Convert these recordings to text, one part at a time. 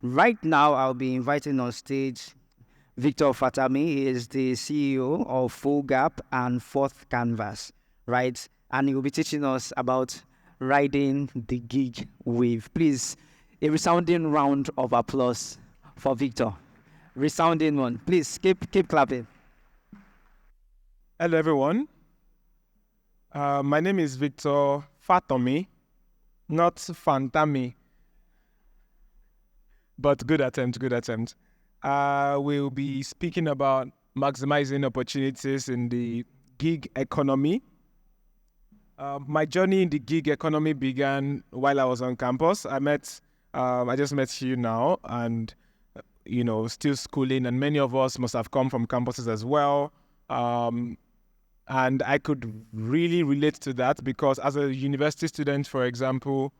Right now, I'll be inviting on stage Victor Fatanmi. He is the CEO of FourthCanvas and FourthCanvas, right? And he will be teaching us about riding the gig wave. Please, a resounding round of applause for Victor. Resounding one. Please keep clapping. Hello, everyone. My name is Victor Fatanmi, not Fantami, but good attempt, good attempt. We'll be speaking about maximizing opportunities in the gig economy. My journey in the gig economy began while I was on campus. I just met you now, and still schooling, and many of us must have come from campuses as well. And I could really relate to that because as a university student, for example,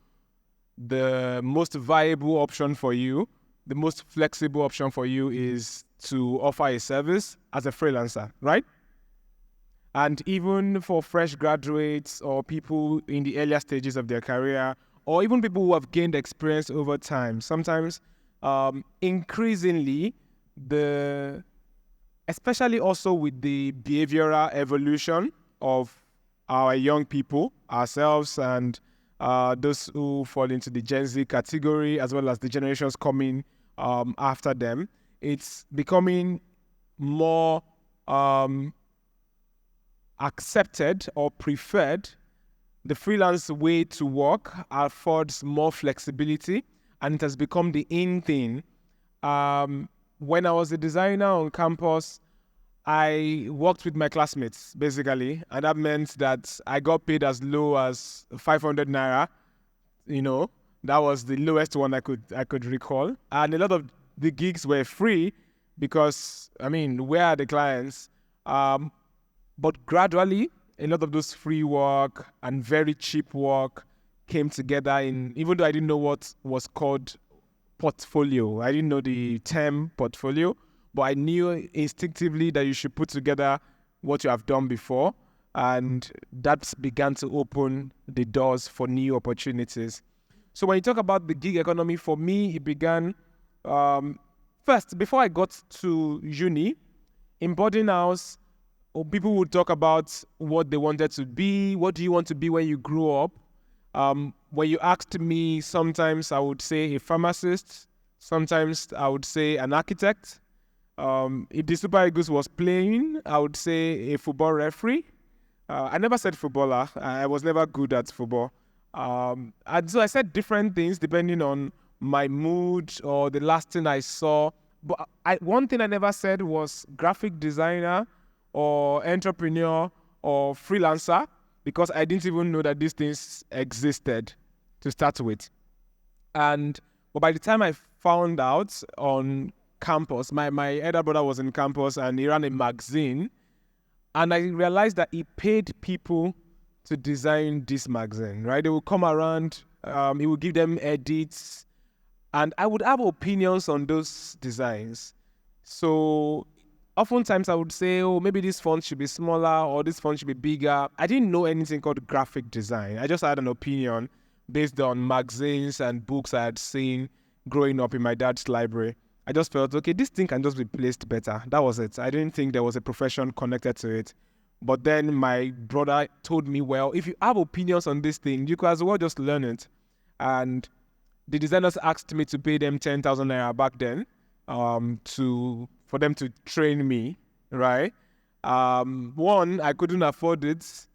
the most viable option for you, the most flexible option for you is to offer a service as a freelancer, right? And even for fresh graduates or people in the earlier stages of their career, or even people who have gained experience over time, sometimes increasingly especially also with the behavioral evolution of our young people, ourselves, and those who fall into the Gen Z category, as well as the generations coming after them, it's becoming more accepted or preferred. The freelance way to work affords more flexibility, and it has become the in thing. When I was a designer on campus, I worked with my classmates, basically, and that meant that I got paid as low as 500 naira. That was the lowest one I could recall. And a lot of the gigs were free because, where are the clients? But gradually, a lot of those free work and very cheap work came together even though I didn't know what was called portfolio. I didn't know the term portfolio, but I knew instinctively that you should put together what you have done before, and that began to open the doors for new opportunities. So when you talk about the gig economy, for me, it began first, before I got to uni, in boarding house, people would talk about what they wanted to be. What do you want to be when you grow up? When you asked me, sometimes I would say a pharmacist, sometimes I would say an architect. If the Super Eagles was playing, I would say a football referee. I never said footballer. I was never good at football. And so I said different things depending on my mood or the last thing I saw. But one thing I never said was graphic designer or entrepreneur or freelancer, because I didn't even know that these things existed to start with. But by the time I found out on campus, my elder brother was in campus and he ran a magazine, and I realized that he paid people to design this magazine, right? They would come around, he would give them edits, and I would have opinions on those designs. So oftentimes I would say, oh, maybe this font should be smaller or this font should be bigger. I didn't know anything called graphic design. I just had an opinion based on magazines and books I had seen growing up in my dad's library. I just felt, okay, this thing can just be placed better. That was it. I didn't think there was a profession connected to it. But then my brother told me, well, if you have opinions on this thing, you could as well just learn it. And the designers asked me to pay them 10,000 naira back then for them to train me, right? One, I couldn't afford it.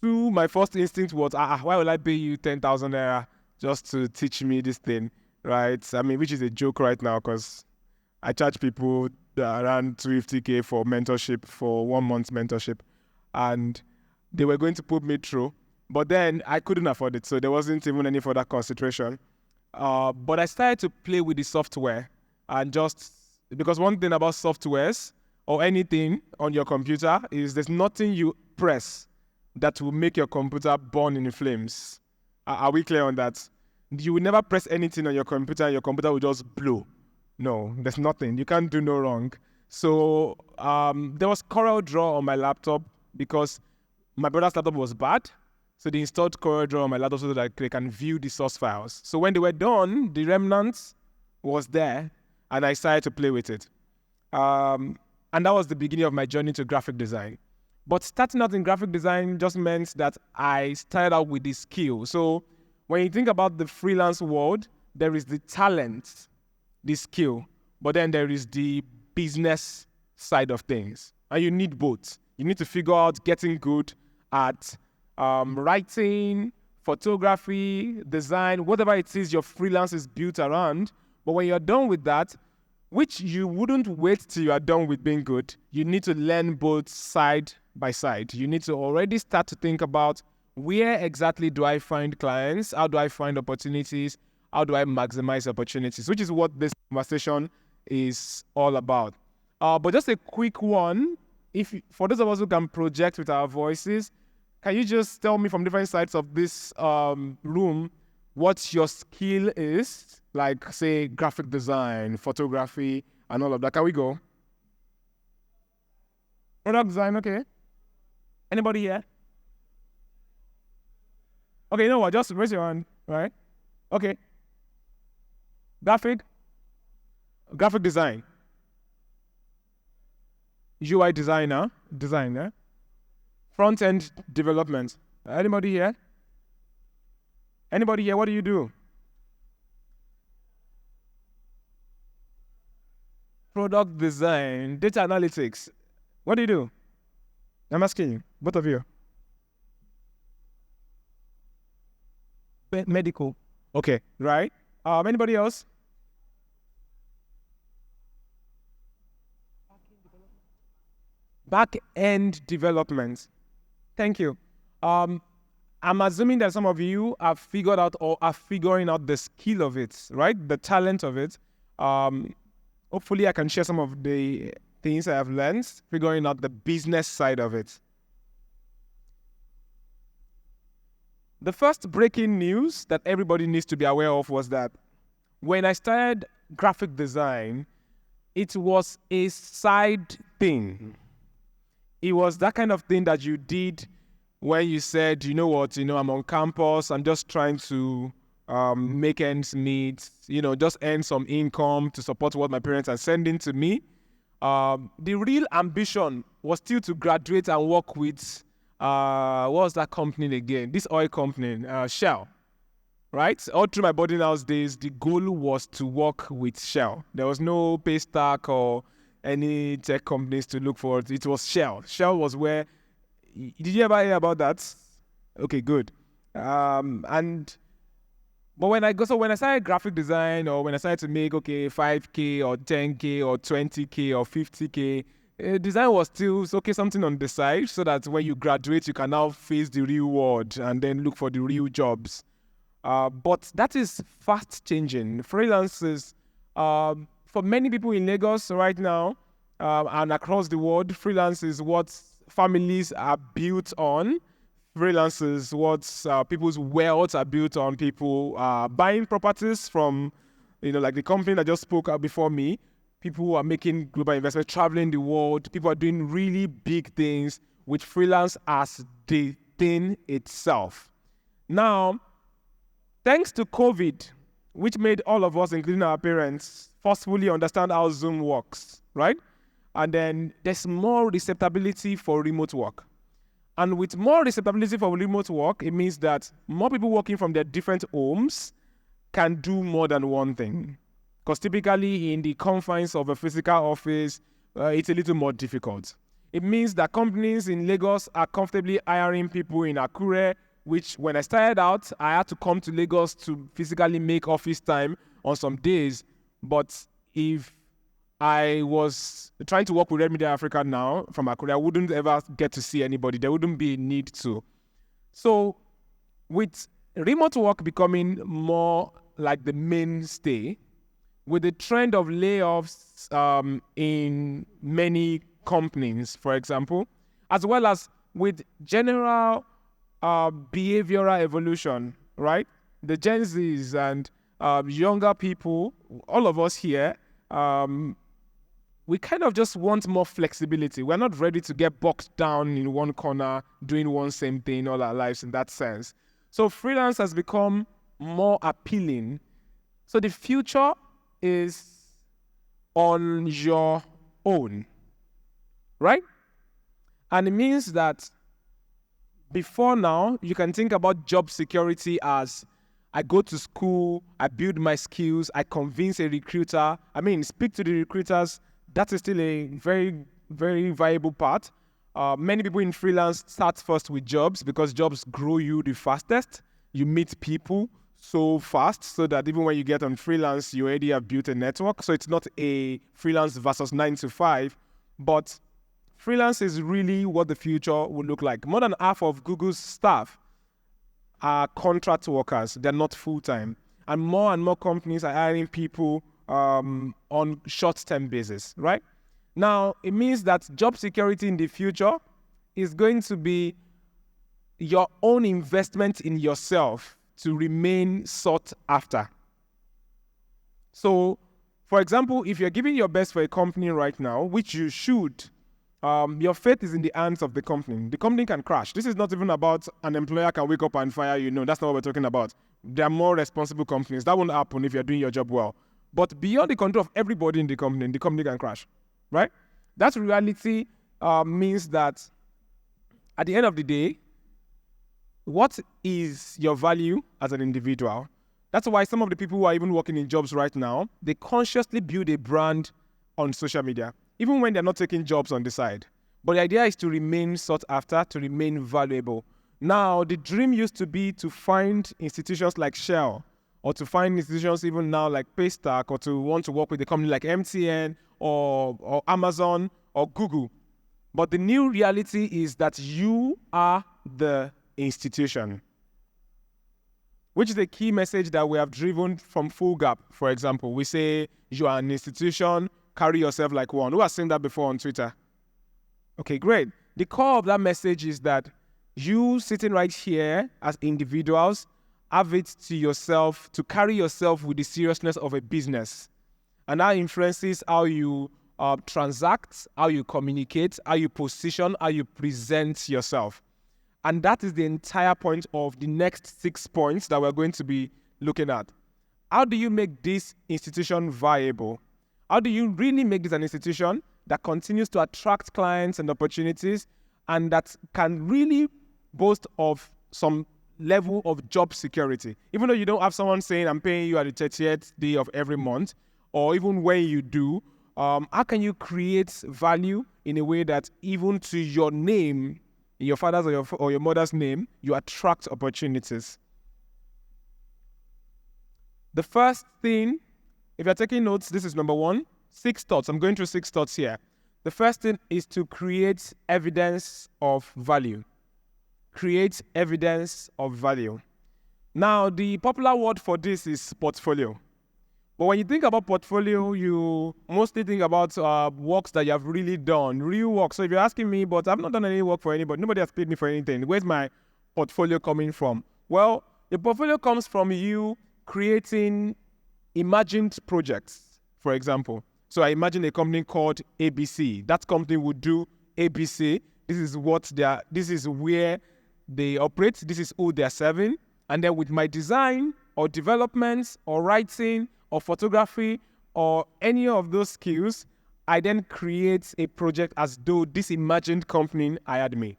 Two, my first instinct was, why will I pay you 10,000 naira just to teach me this thing, right? Which is a joke right now because I charge people around 250K for mentorship, for 1 month's mentorship, and they were going to put me through. But then I couldn't afford it, so there wasn't even any further consideration. But I started to play with the software, and because one thing about softwares or anything on your computer is there's nothing you press that will make your computer burn in flames. Are we clear on that? You will never press anything on your computer and your computer will just blow. No, there's nothing. You can't do no wrong. So there was CorelDRAW on my laptop because my brother's laptop was bad. So they installed CorelDRAW on my laptop so that they can view the source files. So when they were done, the remnants was there, and I started to play with it. And that was the beginning of my journey to graphic design. But starting out in graphic design just meant that I started out with this skill. So when you think about the freelance world, there is the talent, the skill, but then there is the business side of things. And you need both. You need to figure out getting good at writing, photography, design, whatever it is your freelance is built around. But when you're done with that, which you wouldn't wait till you are done with being good, you need to learn both side by side. You need to already start to think about, where exactly do I find clients? How do I find opportunities? How do I maximize opportunities? Which is what this conversation is all about. But just a quick one, for those of us who can project with our voices, can you just tell me from different sides of this room what your skill is? Like, say, graphic design, photography, and all of that. Can we go? Product design, okay. Anybody here? Okay, you know what? Just raise your hand, right? Okay. Graphic design. UI designer. Front-end development. Anybody here? Anybody here? What do you do? Product design, data analytics. What do you do? I'm asking you, both of you. Medical. Okay, right? Anybody else? Back-end development. Thank you. I'm assuming that some of you have figured out or are figuring out the skill of it, right? The talent of it. Hopefully I can share some of the things I have learned, figuring out the business side of it. The first breaking news that everybody needs to be aware of was that when I started graphic design, it was a side thing. It was that kind of thing that you did when you said, you know what, I'm on campus, I'm just trying to make ends meet, just earn some income to support what my parents are sending to me. The real ambition was still to graduate and work with, what was that company again? This oil company, Shell, right? All through my boarding house days, the goal was to work with Shell. There was no Paystack or any tech companies to look for. It was Shell. Shell was where, did you ever hear about that? Okay, good. But when I started graphic design, or when I started to make 5K or 10K or 20K or 50K, design was still something on the side, so that when you graduate, you can now face the real world and then look for the real jobs. But that is fast changing. Freelancers, for many people in Lagos right now and across the world, freelance is what families are built on. Freelance is what people's wealth are built on. People buying properties from, like the company that just spoke before me. People who are making global investments, traveling the world. People are doing really big things with freelance as the thing itself. Now, thanks to COVID, which made all of us, including our parents, forcefully understand how Zoom works, right? And then there's more receptibility for remote work. And with more receptibility for remote work, it means that more people working from their different homes can do more than one thing. Because typically in the confines of a physical office, it's a little more difficult. It means that companies in Lagos are comfortably hiring people in Akure, which when I started out, I had to come to Lagos to physically make office time on some days. But if I was trying to work with Red Media Africa now from Akure, I wouldn't ever get to see anybody. There wouldn't be a need to. So with remote work becoming more like the mainstay, with the trend of layoffs in many companies, for example, as well as with general behavioral evolution, right? The Gen Zs and younger people, all of us here, we kind of just want more flexibility. We're not ready to get boxed down in one corner, doing one same thing all our lives in that sense. So freelance has become more appealing. So the future is on your own, right? And it means that before now, you can think about job security as I go to school, I build my skills, I convince a recruiter. Speak to the recruiters. That is still a very, very viable part. Many people in freelance start first with jobs because jobs grow you the fastest. You meet people so fast so that even when you get on freelance, you already have built a network. So it's not a freelance versus 9 to 5, but freelance is really what the future will look like. More than half of Google's staff are contract workers. They're not full-time. And more companies are hiring people on short-term basis, right? Now, it means that job security in the future is going to be your own investment in yourself to remain sought after. So, for example, if you're giving your best for a company right now, which you should, your fate is in the hands of the company. The company can crash. This is not even about an employer can wake up and fire you. No, that's not what we're talking about. There are more responsible companies. That won't happen if you're doing your job well. But beyond the control of everybody in the company can crash, right? That reality means that at the end of the day, what is your value as an individual? That's why some of the people who are even working in jobs right now, they consciously build a brand on social media, even when they're not taking jobs on the side. But the idea is to remain sought after, to remain valuable. Now, the dream used to be to find institutions like Shell, or to find institutions even now like Paystack, or to want to work with a company like MTN, or Amazon, or Google. But the new reality is that you are the institution, which is a key message that we have driven from Fullgap, for example. We say you are an institution, carry yourself like one. Who has seen that before on Twitter? Okay, great. The core of that message is that you sitting right here as individuals have it to yourself to carry yourself with the seriousness of a business. And that influences how you transact, how you communicate, how you position, how you present yourself. And that is the entire point of the next 6 points that we're going to be looking at. How do you make this institution viable? How do you really make this an institution that continues to attract clients and opportunities and that can really boast of some level of job security? Even though you don't have someone saying, I'm paying you at the 30th day of every month, or even when you do, how can you create value in a way that even to your name, your father's or your mother's name, you attract opportunities? The first thing, if you're taking notes, this is number 1, 6 thoughts. I'm going through 6 thoughts here. The first thing is to create evidence of value. Create evidence of value. Now, the popular word for this is portfolio. But when you think about portfolio, you mostly think about works that you have really done, real work. So if you're asking me, but I've not done any work for anybody, nobody has paid me for anything, where's my portfolio coming from? Well, the portfolio comes from you creating imagined projects, for example. So I imagine a company called ABC. That company would do ABC. This is where they operate. This is who they're serving. And then with my design or developments or writing or photography or any of those skills, I then create a project as though this imagined company hired me.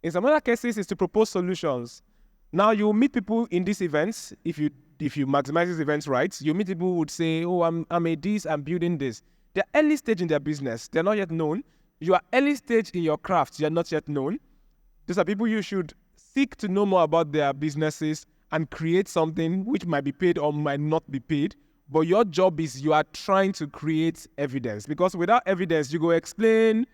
In some other cases, it's to propose solutions. Now, you meet people in these events. If you maximize these events right, you meet people who would say, oh, I'm a this, I'm building this. They're early stage in their business. They're not yet known. You are early stage in your craft. You're not yet known. These are people you should seek to know more about their businesses and create something which might be paid or might not be paid. But your job is you are trying to create evidence, because without evidence, you go explain,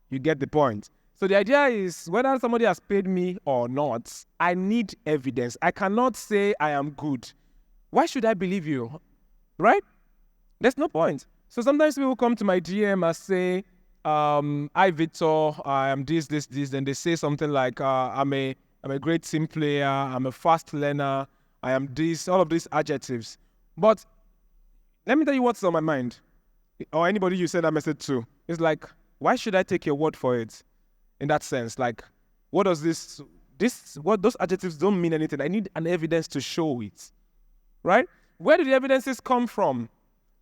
you get the point. So the idea is whether somebody has paid me or not, I need evidence. I cannot say I am good. Why should I believe you? Right? There's no point. So sometimes people come to my DM and say, hi, Victor, I am this. Then they say something like, I'm a great team player, I'm a fast learner, I am this, all of these adjectives. But let me tell you what's on my mind, or anybody you send that message to. It's like, why should I take your word for it? In that sense, like, what does what those adjectives don't mean anything. I need an evidence to show it, right? Where do the evidences come from?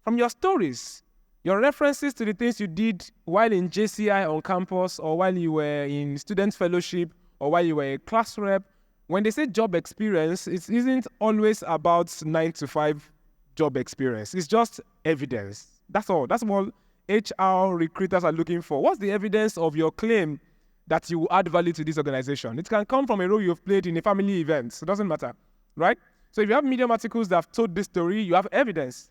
From your stories, your references to the things you did while in JCI on campus, or while you were in student fellowship, or while you were a class rep. When they say job experience, it isn't always about 9 to 5 job experience. It's just evidence. That's all. That's what HR recruiters are looking for. What's the evidence of your claim that you will add value to this organization? It can come from a role you've played in a family event. So it doesn't matter, right? So if you have Medium articles that have told this story, you have evidence.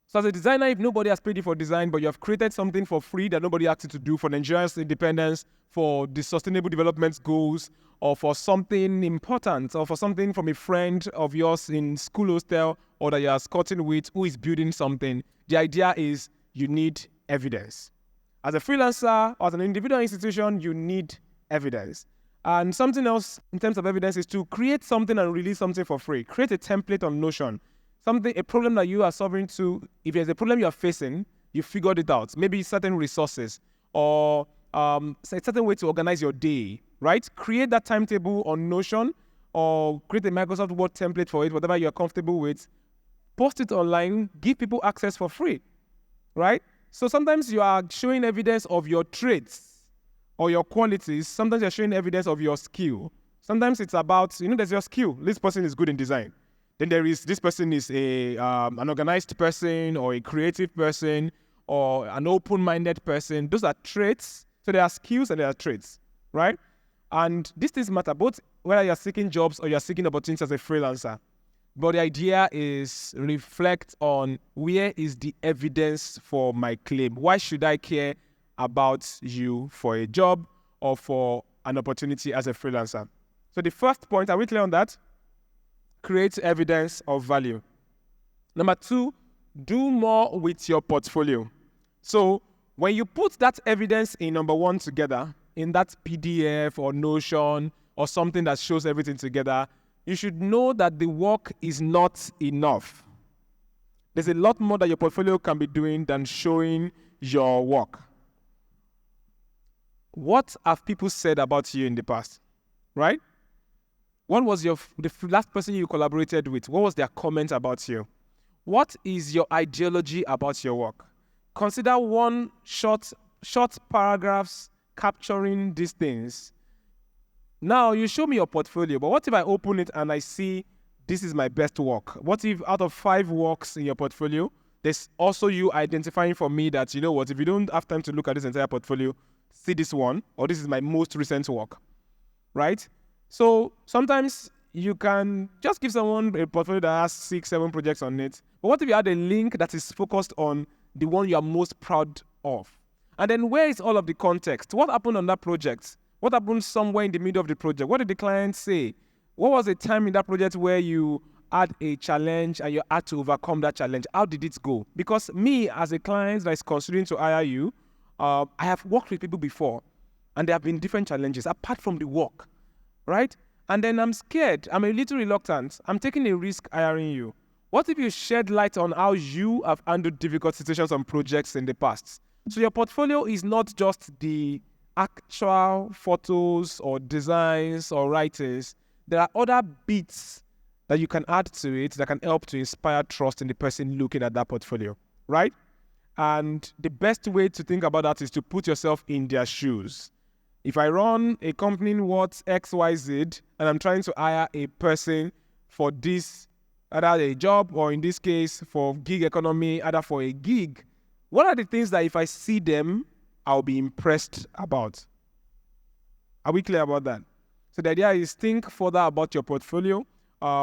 So as a designer, if nobody has paid you for design, but you have created something for free that nobody asked you to do for Nigeria's independence, for the sustainable development goals, or for something important, or for something from a friend of yours in school hostel, or that you're escorting with who is building something, the idea is you need evidence. As a freelancer or as an individual institution, you need evidence. And something else in terms of evidence is to create something and release something for free. Create a template on Notion. A problem that you are solving to, if there's a problem you are facing, you figured it out. Maybe certain resources or a certain way to organize your day, right? Create that timetable on Notion or create a Microsoft Word template for it, whatever you're comfortable with. Post it online, give people access for free, right? So sometimes you are showing evidence of your traits or your qualities. Sometimes you're showing evidence of your skill. Sometimes it's about, there's your skill. This person is good in design. Then there is, this person is an organized person or a creative person or an open-minded person. Those are traits. So there are skills and there are traits, right? And these things matter, both whether you're seeking jobs or you're seeking opportunities as a freelancer. But the idea is reflect on where is the evidence for my claim? Why should I care about you for a job or for an opportunity as a freelancer? So the first point, are we clear on that? Create evidence of value. Number 2, do more with your portfolio. So when you put that evidence in number 1 together, in that PDF or Notion or something that shows everything together, you should know that the work is not enough. There's a lot more that your portfolio can be doing than showing your work. What have people said about you in the past, right? What was the last person you collaborated with? What was their comment about you? What is your ideology about your work? Consider one short paragraphs capturing these things. Now, you show me your portfolio, but what if I open it and I see this is my best work? What if out of 5 works in your portfolio, there's also you identifying for me that, if you don't have time to look at this entire portfolio, see this one, or this is my most recent work, right? So sometimes you can just give someone a portfolio that has 6, 7 projects on it. But what if you had a link that is focused on the one you are most proud of? And then where is all of the context? What happened on that project? What happened somewhere in the middle of the project? What did the client say? What was the time in that project where you had a challenge and you had to overcome that challenge? How did it go? Because me, as a client that is considering to hire you, I have worked with people before, and there have been different challenges apart from the work, right? And then I'm scared. I'm a little reluctant. I'm taking a risk hiring you. What if you shed light on how you have handled difficult situations on projects in the past? So your portfolio is not just the actual photos or designs or writings. There are other bits that you can add to it that can help to inspire trust in the person looking at that portfolio, right? And the best way to think about that is to put yourself in their shoes. If I run a company worth XYZ and I'm trying to hire a person for this, either a job or in this case for gig economy, either for a gig, what are the things that if I see them, I'll be impressed about? Are we clear about that? So the idea is think further about your portfolio,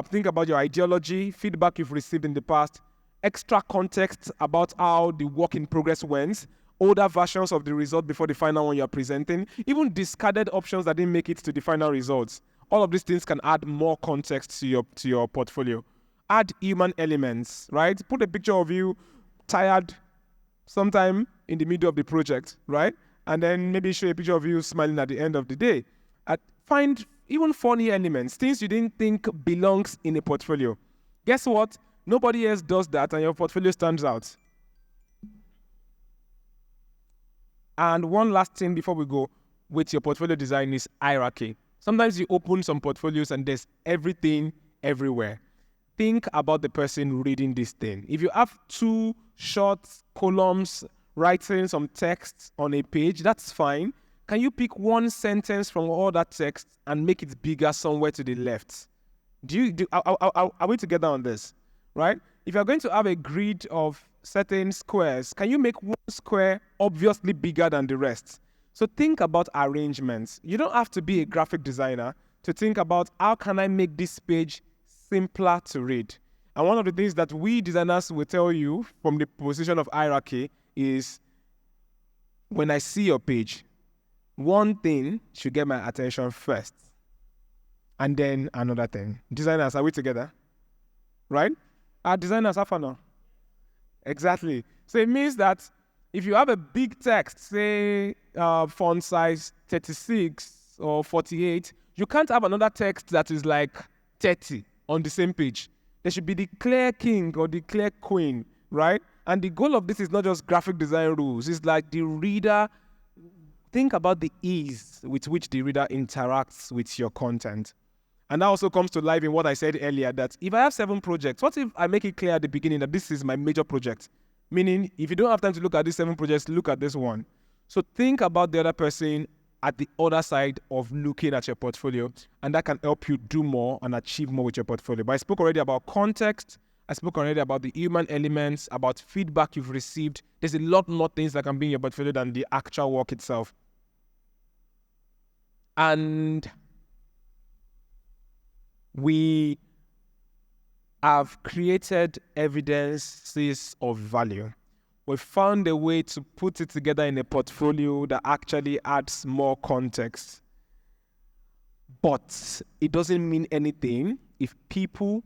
think about your ideology, feedback you've received in the past, extra context about how the work in progress went, older versions of the result before the final one you're presenting, even discarded options that didn't make it to the final results. All of these things can add more context to your portfolio. Add human elements, right? Put a picture of you tired sometime in the middle of the project, right? And then maybe show a picture of you smiling at the end of the day. Find even funny elements, things you didn't think belongs in a portfolio. Guess what? Nobody else does that, and your portfolio stands out. And one last thing before we go with your portfolio design is hierarchy. Sometimes you open some portfolios and there's everything everywhere. think about the person reading this thing. If you have 2 short columns writing some text on a page, that's fine. Can you pick one sentence from all that text and make it bigger somewhere to the left? Are we together on this? Right? If you're going to have a grid of certain squares, can you make one square obviously bigger than the rest? So think about arrangements. You don't have to be a graphic designer to think about how can I make this page simpler to read. And one of the things that we designers will tell you from the position of hierarchy is when I see your page, one thing should get my attention first. And then another thing. Designers, are we together? Right? Our designers have fun now. Exactly. So it means that if you have a big text, say font size 36 or 48, you can't have another text that is like 30 on the same page. There should be the clear king or the clear queen, right? And the goal of this is not just graphic design rules. It's like the reader, think about the ease with which the reader interacts with your content. And that also comes to life in what I said earlier, that if I have 7 projects, what if I make it clear at the beginning that this is my major project? Meaning, if you don't have time to look at these 7 projects, look at this one. So think about the other person at the other side of looking at your portfolio, and that can help you do more and achieve more with your portfolio. But I spoke already about context. I spoke already about the human elements, about feedback you've received. There's a lot more things that can be in your portfolio than the actual work itself. And we have created evidences of value. We found a way to put it together in a portfolio that actually adds more context. But it doesn't mean anything if people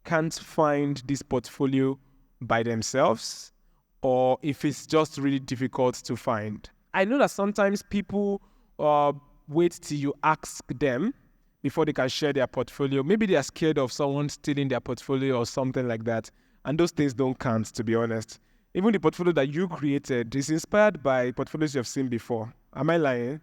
can't find this portfolio by themselves, or if it's just really difficult to find. I know that sometimes people wait till you ask them before they can share their portfolio. Maybe they are scared of someone stealing their portfolio or something like that. And those things don't count, to be honest. Even the portfolio that you created is inspired by portfolios you've seen before. Am I lying?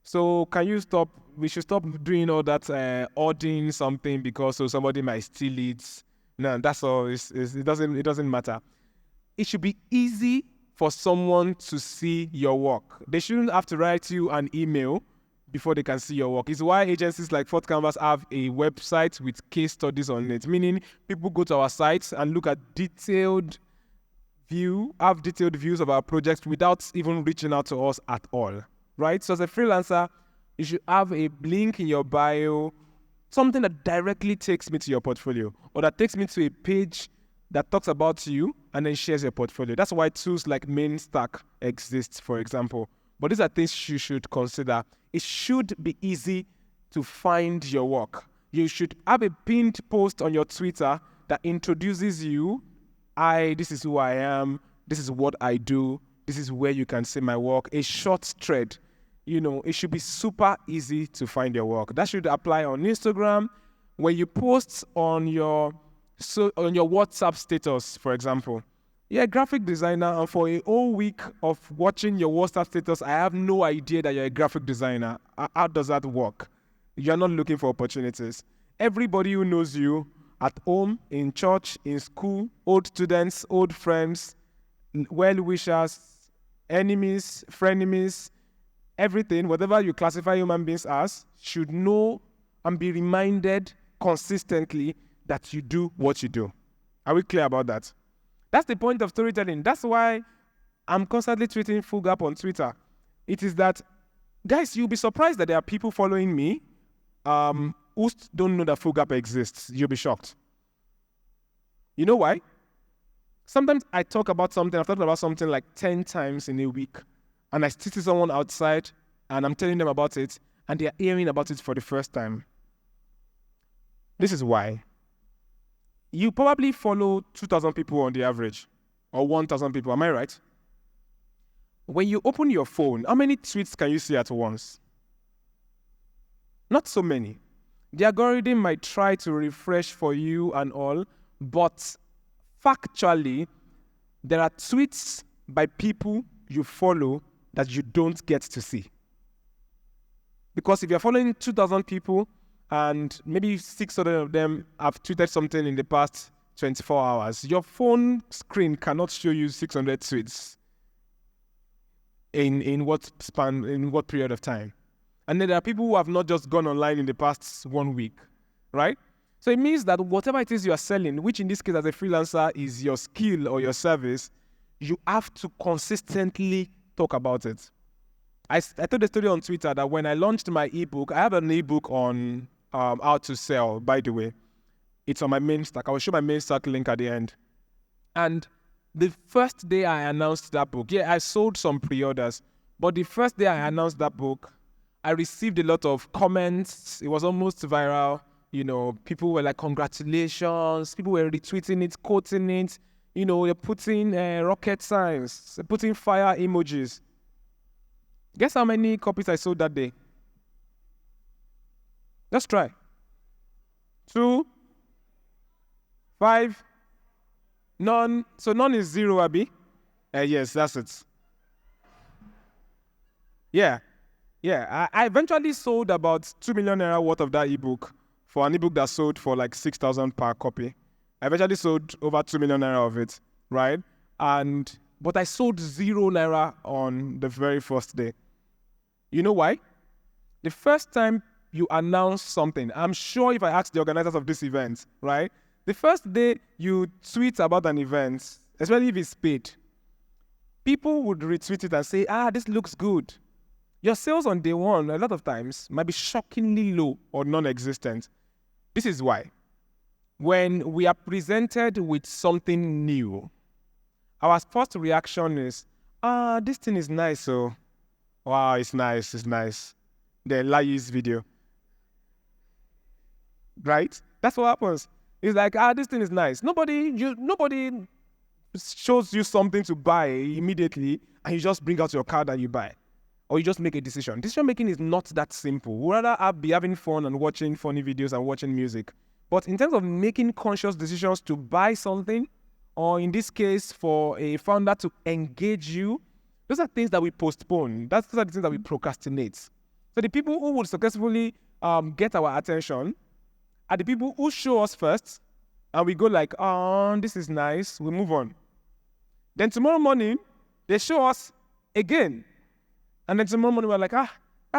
So can you stop? We should stop doing all that ordering something because somebody might steal it. No, that's all. It doesn't matter. It should be easy for someone to see your work. They shouldn't have to write you an email before they can see your work. It's why agencies like FourthCanvas have a website with case studies on it, meaning people go to our sites and look at detailed views of our projects without even reaching out to us at all, right? So as a freelancer, you should have a link in your bio, something that directly takes me to your portfolio, or that takes me to a page that talks about you and then shares your portfolio. That's why tools like MainStack exist, for example. But these are things you should consider. It should be easy to find your work. You should have a pinned post on your Twitter that introduces you. This is who I am. This is what I do. This is where you can see my work. A short thread. It should be super easy to find your work. That should apply on Instagram. When you post on your WhatsApp status, for example, you're a graphic designer, and for a whole week of watching your WhatsApp status, I have no idea that you're a graphic designer. How does that work? You're not looking for opportunities. Everybody who knows you at home, in church, in school, old students, old friends, well-wishers, enemies, frenemies, everything, whatever you classify human beings as, should know and be reminded consistently that you do what you do. Are we clear about that? That's the point of storytelling. That's why I'm constantly tweeting Fullgap on Twitter. It is that, guys, you'll be surprised that there are people following me who don't know that Fullgap exists. You'll be shocked. You know why? Sometimes I talk about something, I've talked about something like 10 times in a week, and I still see someone outside, and I'm telling them about it, and they're hearing about it for the first time. This is why. You probably follow 2,000 people on the average, or 1,000 people, am I right? When you open your phone, how many tweets can you see at once? Not so many. The algorithm might try to refresh for you and all, but factually, there are tweets by people you follow that you don't get to see. Because if you're following 2,000 people and maybe 600 of them have tweeted something in the past 24 hours. Your phone screen cannot show you 600 tweets in what period of time. And then there are people who have not just gone online in the past 1 week, right? So it means that whatever it is you are selling, which in this case as a freelancer is your skill or your service, you have to consistently talk about it. I told the story on Twitter that when I launched my ebook, I have an ebook on how to sell, by the way. It's on my main stack. I will show my main stack link at the end. And the first day I announced that book, I sold some pre-orders, but the first day I announced that book, I received a lot of comments. It was almost viral. People were like, congratulations. People were retweeting it, quoting it. They're putting rocket signs, they're putting fire emojis. Guess how many copies I sold that day? Let's try. 2, 5, none. So none is 0, Abby? Yes, that's it. Yeah. I eventually sold about 2 million naira worth of that ebook for an ebook that sold for like 6,000 per copy. I eventually sold over 2 million naira of it, right? But I sold 0 naira on the very first day. You know why? The first time you announce something, I'm sure if I ask the organizers of this event, right? The first day you tweet about an event, especially if it's paid, people would retweet it and say, this looks good. Your sales on day one, a lot of times, might be shockingly low or non-existent. This is why. When we are presented with something new, our first reaction is, this thing is nice, so, wow, it's nice. The Lai's video. Right? That's what happens. It's like, this thing is nice. Nobody shows you something to buy immediately, and you just bring out your card and you buy. Or you just make a decision. Decision making is not that simple. We'd rather be having fun and watching funny videos and watching music. But in terms of making conscious decisions to buy something, or in this case, for a founder to engage you, those are things that we postpone. Those are the things that we procrastinate. So the people who will successfully get our attention are the people who show us first, and we go like, this is nice, we move on. Then tomorrow morning, they show us again. And then tomorrow morning, we're like,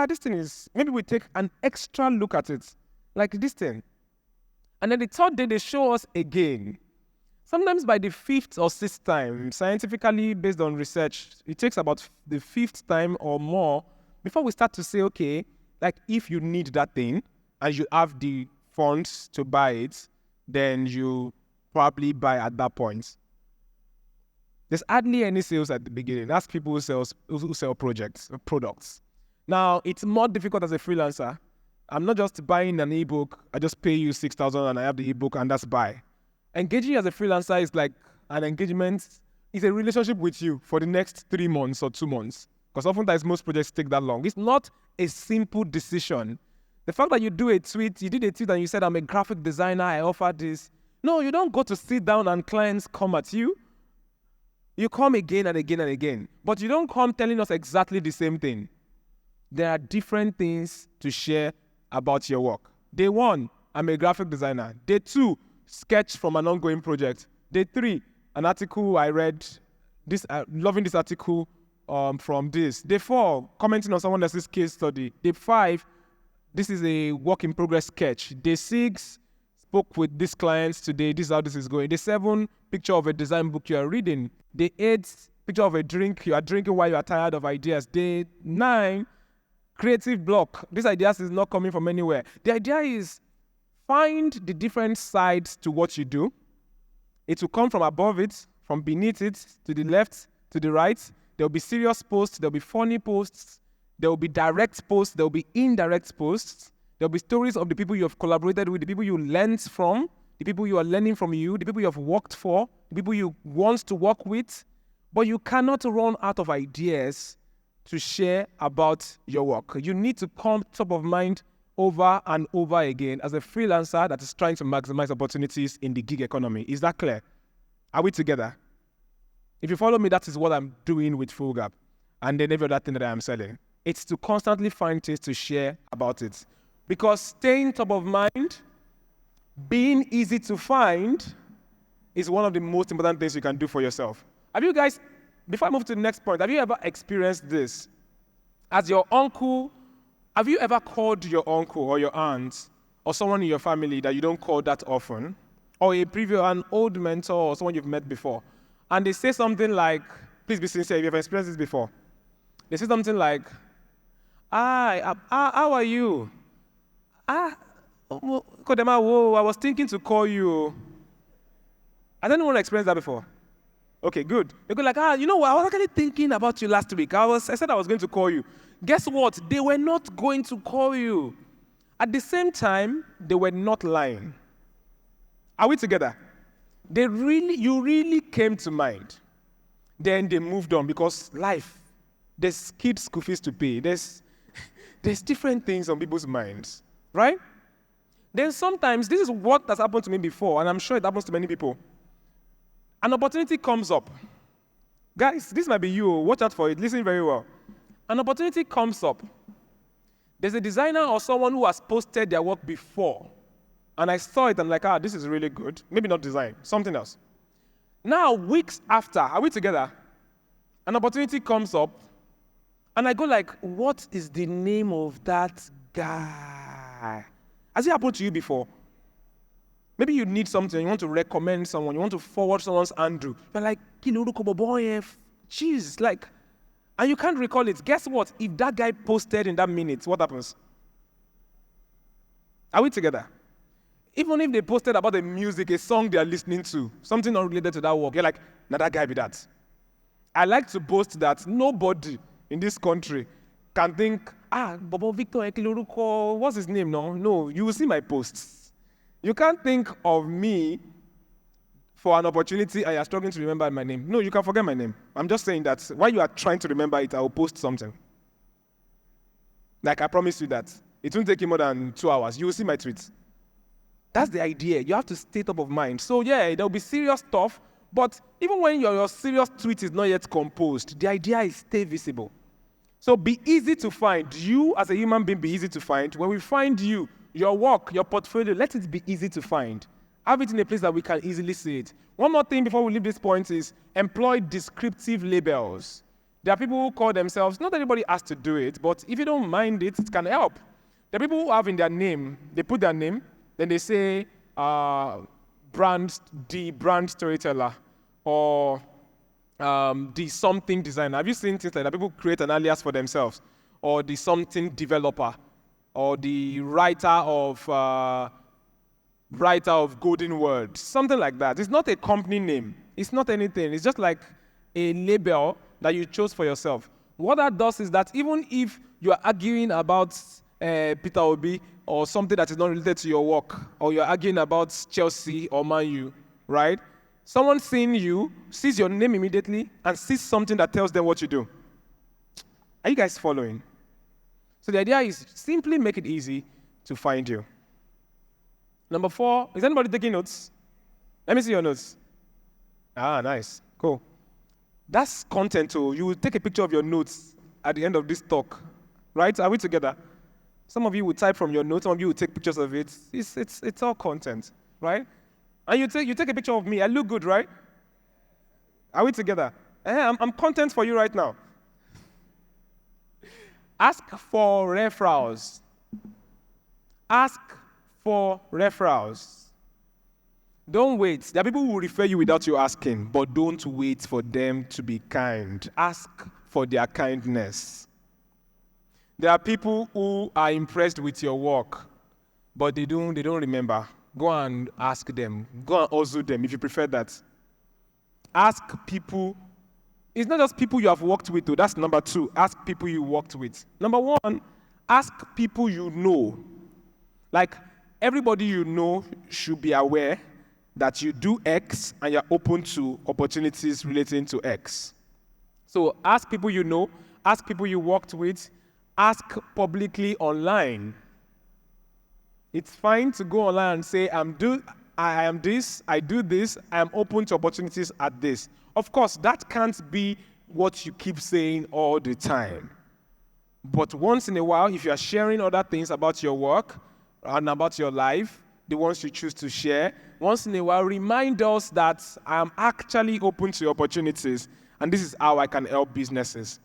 this thing is, maybe we take an extra look at it, like this thing. And then the third day, they show us again. Sometimes by the 5th or 6th time, scientifically based on research, it takes about the 5th time or more before we start to say, okay, like if you need that thing and you have the funds to buy it, then you probably buy at that point. There's hardly any sales at the beginning. Ask people who sell products. Now, it's more difficult as a freelancer. I'm not just buying an ebook. I just pay you 6,000 and I have the ebook and that's buy. Engaging as a freelancer is like an engagement. It's a relationship with you for the next 3 months or 2 months. Because oftentimes most projects take that long. It's not a simple decision. The fact that you did a tweet and you said, I'm a graphic designer, I offer this. No, you don't go to sit down and clients come at you. You come again and again and again, but you don't come telling us exactly the same thing. There are different things to share about your work. Day 1, I'm a graphic designer. Day 2, sketch from an ongoing project. Day 3, an article I read, loving this article from this. Day 4, commenting on someone else's case study. Day 5, this is a work in progress sketch. Day 6, spoke with these clients today, this is how this is going. Day 7, picture of a design book you are reading. Day 8, picture of a drink you are drinking while you are tired of ideas. Day 9, creative block. These ideas is not coming from anywhere. The idea is find the different sides to what you do. It will come from above it, from beneath it, to the left, to the right. There will be serious posts, there will be funny posts, there will be direct posts, there will be indirect posts. There will be stories of the people you have collaborated with, the people you learned from, the people you are learning from you, the people you have worked for, the people you want to work with. But you cannot run out of ideas to share about your work. You need to come top of mind over and over again as a freelancer that is trying to maximize opportunities in the gig economy. Is that clear? Are we together? If you follow me, that is what I'm doing with Fullgap and then every other thing that I am selling. It's to constantly find things to share about it. Because staying top of mind, being easy to find, is one of the most important things you can do for yourself. Have you guys, before I move to the next point, have you ever experienced this? As your uncle, have you ever called your uncle or your aunt or someone in your family that you don't call that often? Or an old mentor or someone you've met before, and they say something like, please be sincere if you've experienced this before. They say something like, how are you? Kodema, I was thinking to call you. Has anyone experienced that before? Okay, good. They go like, you know what? I was actually thinking about you last week. I said I was going to call you. Guess what? They were not going to call you. At the same time, they were not lying. Are we together? You really came to mind. Then they moved on because life, there's kids' school fees to pay. There's different things on people's minds, right? Then sometimes, this is what has happened to me before, and I'm sure it happens to many people. An opportunity comes up. Guys, this might be you. Watch out for it. Listen very well. An opportunity comes up. There's a designer or someone who has posted their work before. And I saw it, and I'm like, this is really good. Maybe not design, something else. Now, weeks after, are we together? An opportunity comes up, and I go like, what is the name of that guy? Has it happened to you before? Maybe you need something, you want to recommend someone, you want to forward someone's Andrew. You're like, jeez, like, and you can't recall it. Guess what? If that guy posted in that minute, what happens? Are we together? Even if they posted about the music, a song they are listening to, something not related to that work, you're like, nah, that guy be that. I like to boast that nobody in this country can think, Bobo Victor Ekiloruko, what's his name? No, you will see my posts. You can't think of me for an opportunity and you're struggling to remember my name. No, you can forget my name. I'm just saying that while you are trying to remember it, I will post something. Like I promise you that. It won't take you more than 2 hours. You will see my tweets. That's the idea. You have to stay top of mind. So yeah, there will be serious stuff, but even when your serious tweet is not yet composed, the idea is stay visible. So be easy to find. You as a human being be easy to find. When we find you, your work, your portfolio, let it be easy to find. Have it in a place that we can easily see it. One more thing before we leave this point is employ descriptive labels. There are people who call themselves, not everybody has to do it, but if you don't mind it, it can help. There are people who have in their name, they put their name, then they say brand storyteller or the something designer. Have you seen things like that? People create an alias for themselves, or the something developer, or the writer of golden words, something like that. It's not a company name. It's not anything. It's just like a label that you chose for yourself. What that does is that even if you are arguing about Peter Obi or something that is not related to your work, or you're arguing about Chelsea or Man U, right? Someone seeing you, sees your name immediately, and sees something that tells them what you do. Are you guys following? So the idea is simply make it easy to find you. Number 4, is anybody taking notes? Let me see your notes. Nice, cool. That's content too. You will take a picture of your notes at the end of this talk, right? Are we together? Some of you will type from your notes, some of you will take pictures of it. It's all content, right? And you take a picture of me. I look good, right? Are we together? I'm content for you right now. Ask for referrals. Ask for referrals. Don't wait. There are people who will refer you without you asking, but don't wait for them to be kind. Ask for their kindness. There are people who are impressed with your work, but they don't remember. Go and ask them. Go and also them if you prefer that. Ask people. It's not just people you have worked with, though. That's number 2. Ask people you worked with. Number 1, ask people you know. Like, everybody you know should be aware that you do X and you're open to opportunities relating to X. So ask people you know, ask people you worked with, ask publicly online. It's fine to go online and say, I am this, I do this, I am open to opportunities at this. Of course, that can't be what you keep saying all the time. But once in a while, if you are sharing other things about your work and about your life, the ones you choose to share, once in a while, remind us that I am actually open to opportunities, and this is how I can help businesses.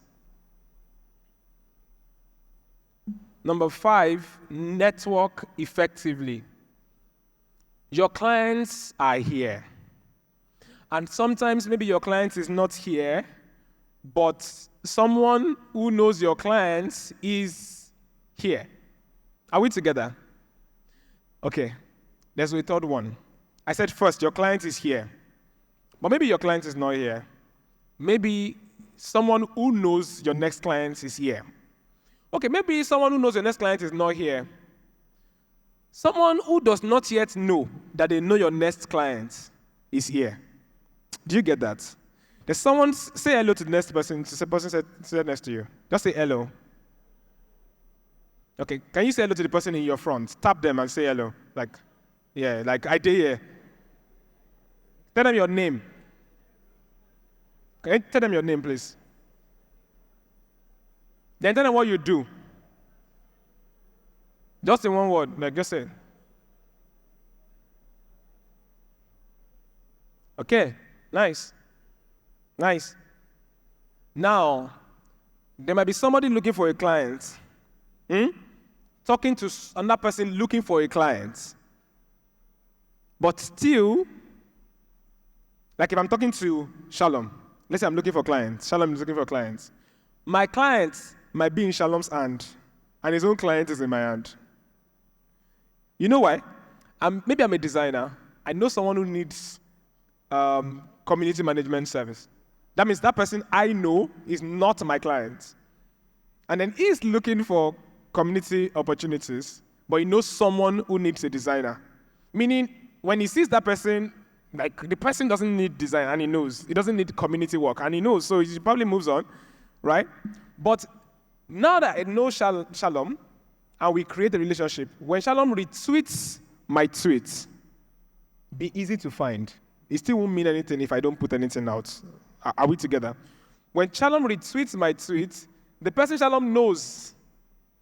Number 5, network effectively. Your clients are here. And sometimes maybe your client is not here, but someone who knows your clients is here. Are we together? Okay, there's a third one. I said first, your client is here. But maybe your client is not here. Maybe someone who knows your next client is here. Okay, maybe someone who knows your next client is not here. Someone who does not yet know that they know your next client is here. Do you get that? There's someone, say hello to the next person, to the person sit next to you. Just say hello. Okay, can you say hello to the person in your front? Tap them and say hello. Like I did here. Tell them your name. Okay, tell them your name, please. Then tell them what you do. Just in one word, like just say. Okay, nice. Nice. Now, there might be somebody looking for a client. Talking to another person looking for a client. But still, like if I'm talking to Shalom, let's say I'm looking for clients. Shalom is looking for clients. My client might be in Shalom's hand, and his own client is in my hand. You know why? Maybe I'm a designer. I know someone who needs community management service. That means that person I know is not my client. And then he's looking for community opportunities, but he knows someone who needs a designer. Meaning, when he sees that person, like the person doesn't need design, and he knows. He doesn't need community work, and he knows, so he probably moves on, right? But now that I know Shalom, and we create a relationship, when Shalom retweets my tweet, be easy to find. It still won't mean anything if I don't put anything out. Are we together? When Shalom retweets my tweet, the person Shalom knows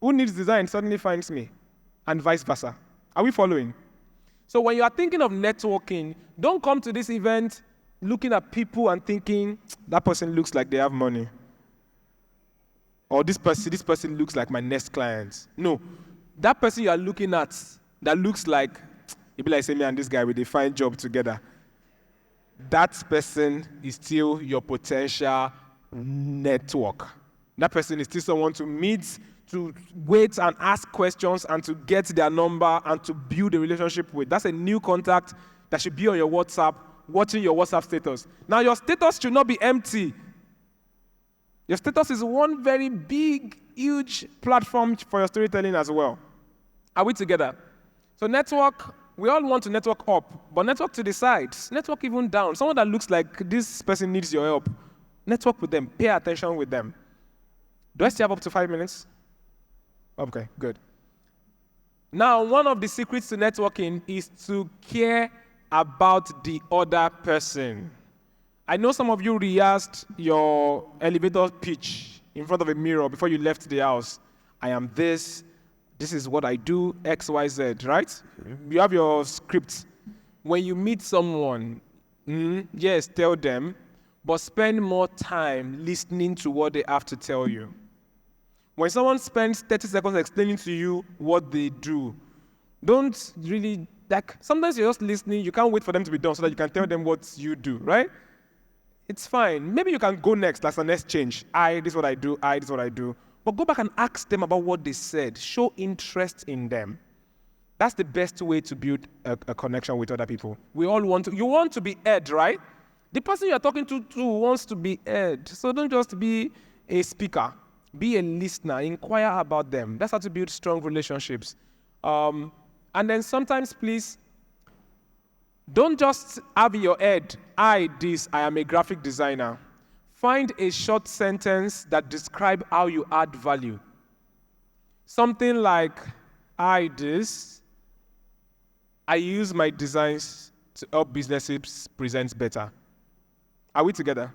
who needs design suddenly finds me, and vice versa. Are we following? So when you are thinking of networking, don't come to this event looking at people and thinking, that person looks like they have money. Or this person looks like my next client. No. That person you are looking at that looks like, it be like say me and this guy, we define job together. That person is still your potential network. That person is still someone to meet, to wait and ask questions and to get their number and to build a relationship with. That's a new contact that should be on your WhatsApp, watching your WhatsApp status. Now, your status should not be empty. Your status is one very big, huge platform for your storytelling as well. Are we together? So network, we all want to network up, but network to the sides, network even down. Someone that looks like this person needs your help, network with them, pay attention with them. Do I still have up to 5 minutes? Okay, good. Now, one of the secrets to networking is to care about the other person. I know some of you rehearsed your elevator pitch in front of a mirror before you left the house. I am this is what I do, X, Y, Z, right? You have your script. When you meet someone, yes, tell them, but spend more time listening to what they have to tell you. When someone spends 30 seconds explaining to you what they do, don't really, sometimes you're just listening, you can't wait for them to be done so that you can tell them what you do, right? It's fine. Maybe you can go next, that's the next change. This is what I do, this is what I do. But go back and ask them about what they said. Show interest in them. That's the best way to build a connection with other people. You want to be heard, right? The person you're talking to wants to be heard. So don't just be a speaker. Be a listener. Inquire about them. That's how to build strong relationships. And then sometimes, please, don't just have in your head, I am a graphic designer. Find a short sentence that describes how you add value. Something like, I use my designs to help businesses present better. Are we together?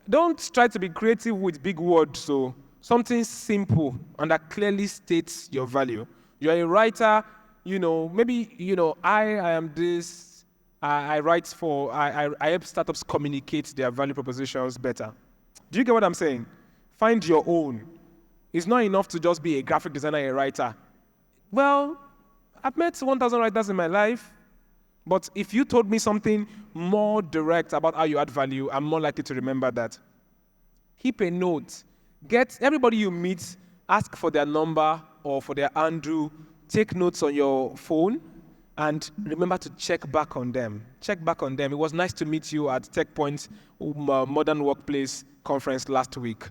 Don't try to be creative with big words so Something simple and that clearly states your value. You're a writer, maybe, I am this, I write for, I help startups communicate their value propositions better. Do you get what I'm saying? Find your own. It's not enough to just be a graphic designer, a writer. Well, I've met 1,000 writers in my life, but if you told me something more direct about how you add value, I'm more likely to remember that. Keep a note. Get everybody you meet, ask for their number or for their handle, take notes on your phone, and remember to check back on them. Check back on them. It was nice to meet you at TechPoint Modern Workplace Conference last week.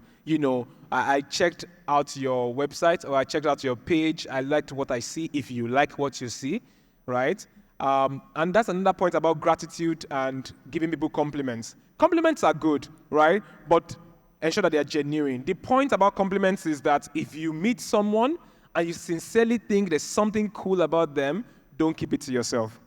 I checked out your website or I checked out your page. I liked what I see, if you like what you see, right? And that's another point about gratitude and giving people compliments. Compliments are good, right? But ensure that they are genuine. The point about compliments is that if you meet someone and you sincerely think there's something cool about them, don't keep it to yourself.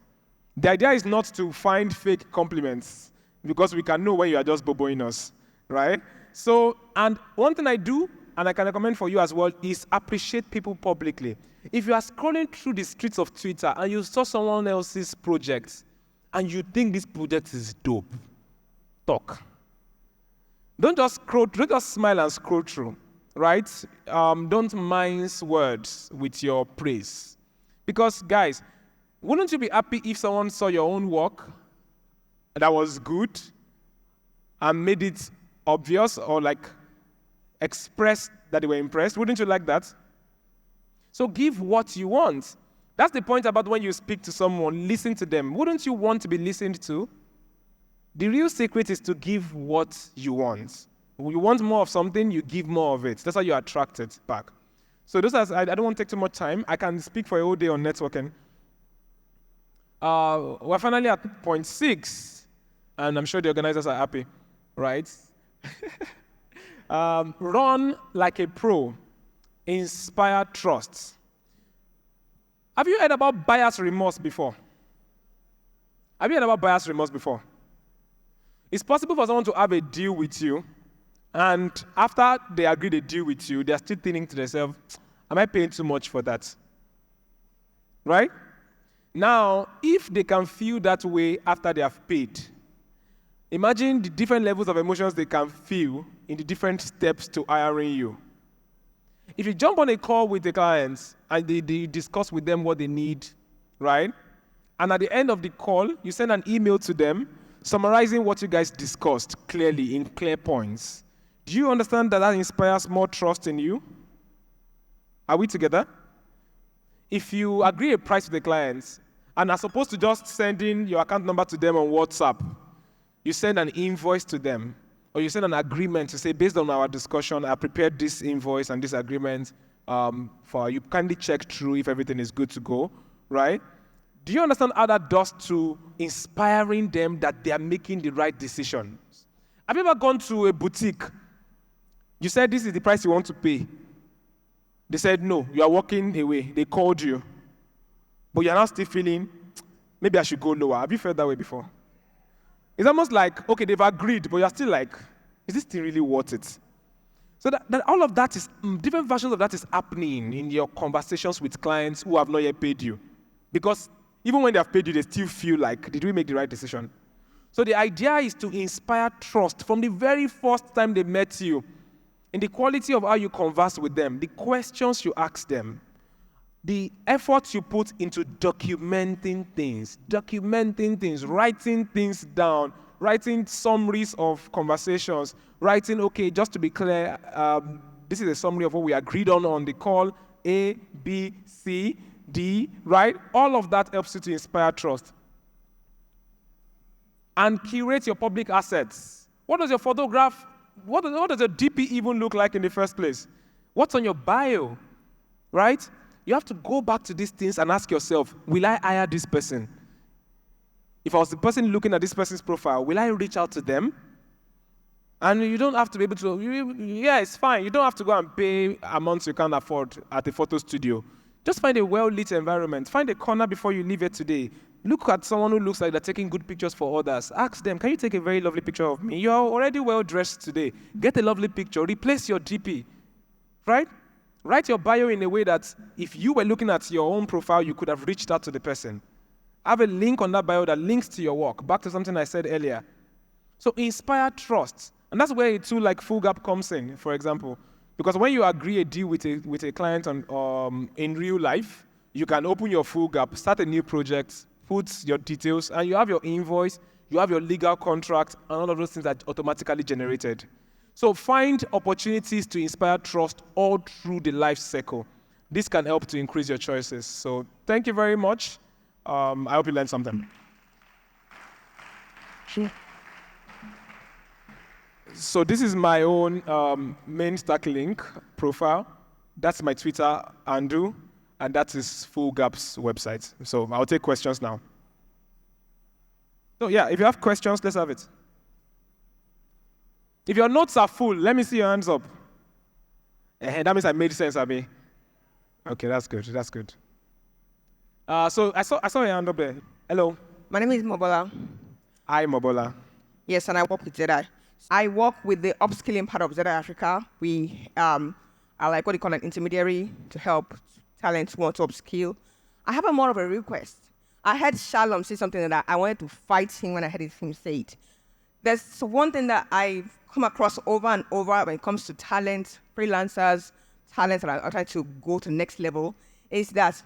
The idea is not to find fake compliments because we can know when you are just boboing us, right? So, and one thing I do, and I can recommend for you as well, is appreciate people publicly. If you are scrolling through the streets of Twitter and you saw someone else's project and you think this project is dope, talk. Don't just smile and scroll through, right? Don't mince words with your praise. Because, guys, wouldn't you be happy if someone saw your own work that was good and made it obvious or expressed that they were impressed? Wouldn't you like that? So give what you want. That's the point about when you speak to someone, listen to them. Wouldn't you want to be listened to? The real secret is to give what you want. When you want more of something, you give more of it. That's how you attract it back. So I don't want to take too much time. I can speak for a whole day on networking. We're finally at point 6, and I'm sure the organizers are happy, right? Run like a pro. Inspire trust. Have you heard about buyer's remorse before? It's possible for someone to have a deal with you, and after they agreed a deal with you, they're still thinking to themselves, am I paying too much for that? Right? Now, if they can feel that way after they have paid, imagine the different levels of emotions they can feel in the different steps to hiring you. If you jump on a call with the clients and they discuss with them what they need, right? And at the end of the call, you send an email to them summarizing what you guys discussed clearly in clear points. Do you understand that inspires more trust in you? Are we together? If you agree a price with the clients and are supposed to just send in your account number to them on WhatsApp, you send an invoice to them, or you send an agreement to say, based on our discussion, I prepared this invoice and this agreement for you. Kindly check through if everything is good to go, right? Do you understand how that does to inspiring them that they are making the right decisions? Have you ever gone to a boutique? You said this is the price you want to pay. They said, no, you are walking away. They called you. But you're now still feeling, maybe I should go lower. Have you felt that way before? It's almost like, okay, they've agreed, but you're still like, is this thing really worth it? So that all of that is, different versions of that is happening in your conversations with clients who have not yet paid you. Because even when they have paid you, they still feel like, did we make the right decision? So the idea is to inspire trust from the very first time they met you, in the quality of how you converse with them, the questions you ask them, the effort you put into documenting things, writing things down, writing summaries of conversations, writing, okay, just to be clear, this is a summary of what we agreed on the call, A, B, C, D, right? All of that helps you to inspire trust. And curate your public assets. What does your photograph, what does your DP even look like in the first place? What's on your bio, right? You have to go back to these things and ask yourself, will I hire this person? If I was the person looking at this person's profile, will I reach out to them? And you don't have to be able to, yeah, it's fine. You don't have to go and pay amounts you can't afford at a photo studio. Just find a well-lit environment. Find a corner before you leave it today. Look at someone who looks like they're taking good pictures for others. Ask them, can you take a very lovely picture of me? You're already well-dressed today. Get a lovely picture. Replace your DP. right? Write your bio in a way that if you were looking at your own profile, you could have reached out to the person. Have a link on that bio that links to your work. Back to something I said earlier. So inspire trust. And that's where a tool like Fullgap comes in, for example. Because when you agree a deal with a client in real life, you can open your Fullgap, start a new project, put your details, and you have your invoice, you have your legal contract, and all of those things are automatically generated. So find opportunities to inspire trust all through the life cycle. This can help to increase your choices. So thank you very much. I hope you learned something. Sure. So this is my own main stack link profile. That's my Twitter handle, and that is Fullgap's website. So I'll take questions now. So yeah, if you have questions, let's have it. If your notes are full, let me see your hands up. That means I made sense, Abi. Okay, that's good. That's good. So I saw your hand up there. Hello. My name is Mobola. Hi, Mobola. Yes, and I work with Zedai. I work with the upskilling part of Zedai Africa. We are like what you call an intermediary to help talents who want to upskill. I have more of a request. I heard Shalom say something that I wanted to fight him when I heard him say it. There's one thing that I've come across over and over when it comes to talent, freelancers, talents that are trying to go to the next level, is that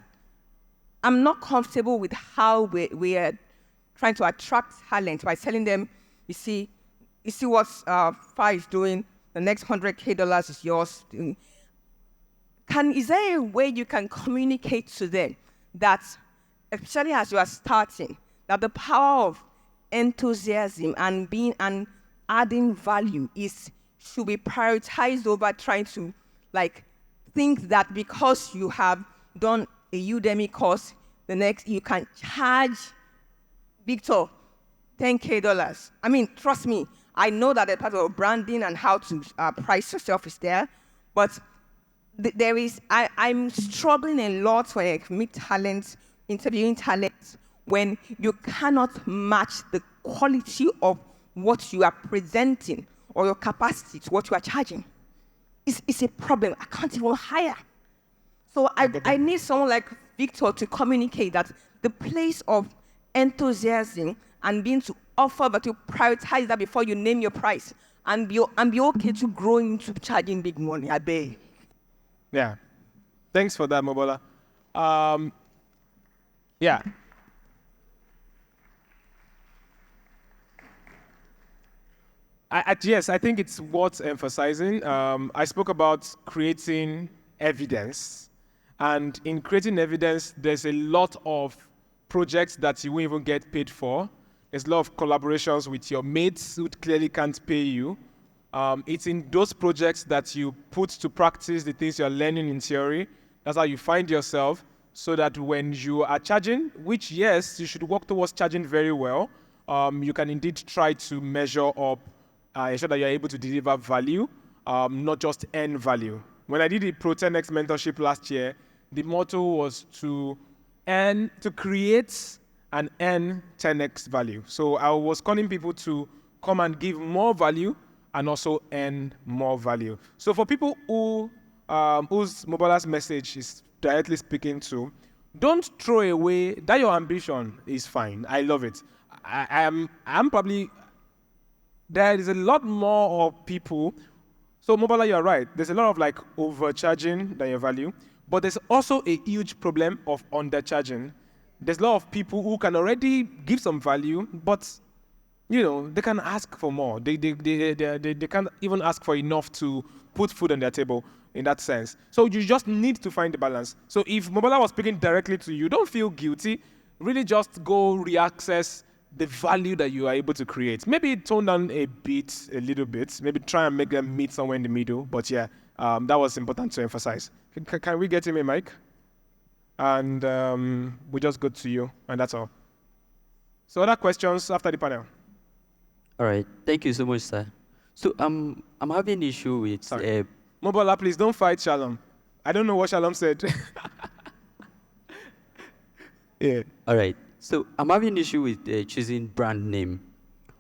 I'm not comfortable with how we are trying to attract talent by telling them, you see what Fa is doing, the next $100K is yours. Is there a way you can communicate to them that, especially as you are starting, that the power of enthusiasm and adding value should be prioritized over trying to think that because you have done a Udemy course, you can charge Victor $10K. I mean, trust me, I know that the part of branding and how to price yourself is there, but I'm struggling a lot when I meet talent, interviewing talent, when you cannot match the quality of what you are presenting or your capacity to what you are charging. It's a problem. I can't even hire. So I need someone like Victor to communicate that the place of enthusiasm and being to offer, but to prioritize that before you name your price and be okay to grow into charging big money. I beg. Yeah. Thanks for that, Mobola. Yeah. Yes, I think it's worth emphasizing. I spoke about creating evidence. And in creating evidence, there's a lot of projects that you won't even get paid for. There's a lot of collaborations with your mates who clearly can't pay you. It's in those projects that you put to practice the things you're learning in theory. That's how you find yourself, so that when you are charging, which, yes, you should work towards charging very well, you can indeed try to measure up, ensure that you're able to deliver value, not just earn value. When I did the Pro 10X mentorship last year, the motto was to create and earn 10X value. So I was calling people to come and give more value and also earn more value. So for people whose Mobola's message is directly speaking to, don't throw away that your ambition is fine. I love it. I'm probably, there is a lot more of people. So Mobola, you're right. There's a lot of overcharging than your value, but there's also a huge problem of undercharging. There's a lot of people who can already give some value, but they can ask for more. They can't even ask for enough to put food on their table in that sense. So you just need to find the balance. So if Mobola was speaking directly to you, don't feel guilty. Really just go reaccess the value that you are able to create. Maybe tone down a little bit. Maybe try and make them meet somewhere in the middle. But yeah, that was important to emphasize. Can we get him a mic? And we just go to you, and that's all. So other questions after the panel? All right. Thank you so much, sir. So I'm having an issue with... Sorry. Mobola, please don't fight Shalom. I don't know what Shalom said. Yeah. All right. So I'm having an issue with choosing brand name.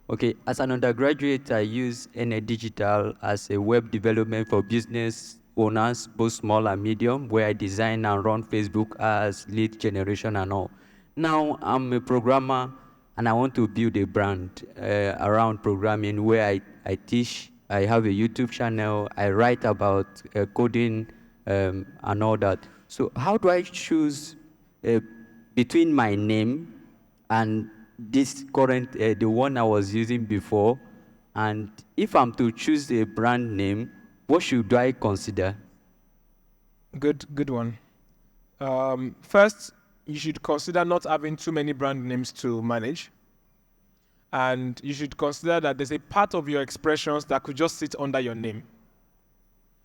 Okay. As an undergraduate, I use NA Digital as a web development for business owners, both small and medium, where I design and run Facebook ads, lead generation and all. Now I'm a programmer and I want to build a brand around programming where I teach, I have a YouTube channel, I write about coding and all that. So how do I choose between my name and this current, the one I was using before? And if I'm to choose a brand name, what should I consider? Good one. First, you should consider not having too many brand names to manage. And you should consider that there's a part of your expressions that could just sit under your name.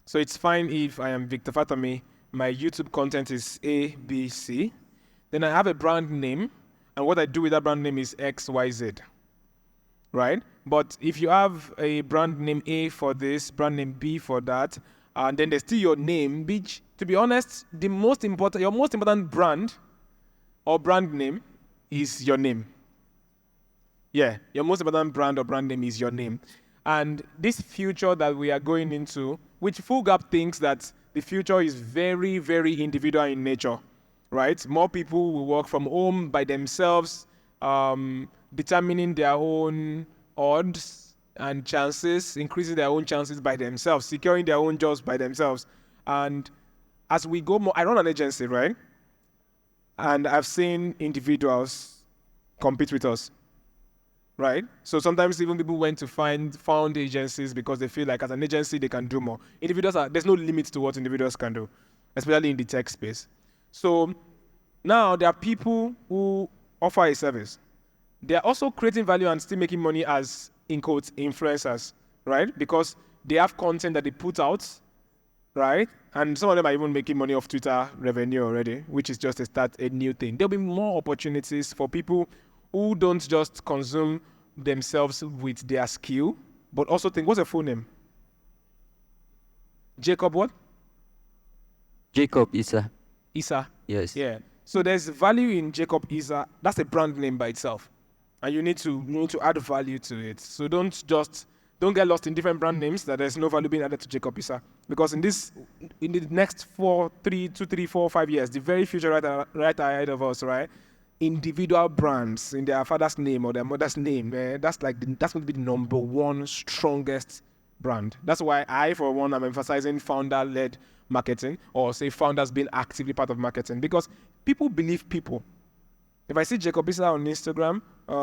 So it's fine if I am Victor Fatanmi, my YouTube content is A, B, C. Then I have a brand name, and what I do with that brand name is X, Y, Z. Right? But if you have a brand name A for this, brand name B for that, and then there's still your name, which, to be honest, your most important brand or brand name is your name. Yeah, your most important brand or brand name is your name. And this future that we are going into, which Fullgap thinks that the future is very, very individual in nature, right? More people will work from home by themselves, determining their own odds and chances, increasing their own chances by themselves, securing their own jobs by themselves. And as we go more, I run an agency, right? And I've seen individuals compete with us, right? So sometimes even people went to found agencies because they feel like as an agency they can do more. There's no limit to what individuals can do, especially in the tech space. So now there are people who offer a service. They are also creating value and still making money as, in quotes, influencers, right? Because they have content that they put out, right? And some of them are even making money off Twitter revenue already, which is just a new thing. There'll be more opportunities for people who don't just consume themselves with their skill, but also think, what's your full name? Jacob what? Jacob Issa. Issa. Yes. Yeah. So there's value in Jacob Issa. That's a brand name by itself. And you need to add value to it. So don't get lost in different brand names that there's no value being added to Jacob Issa. Because in the next 2, 3, 4, 5 years, the very future right ahead of us, right? Individual brands in their father's name or their mother's name, that's going to be the number one strongest brand. That's why I, for one, am emphasizing founder-led marketing, or say founders being actively part of marketing, because people believe people. If I see Jacob Issa on Instagram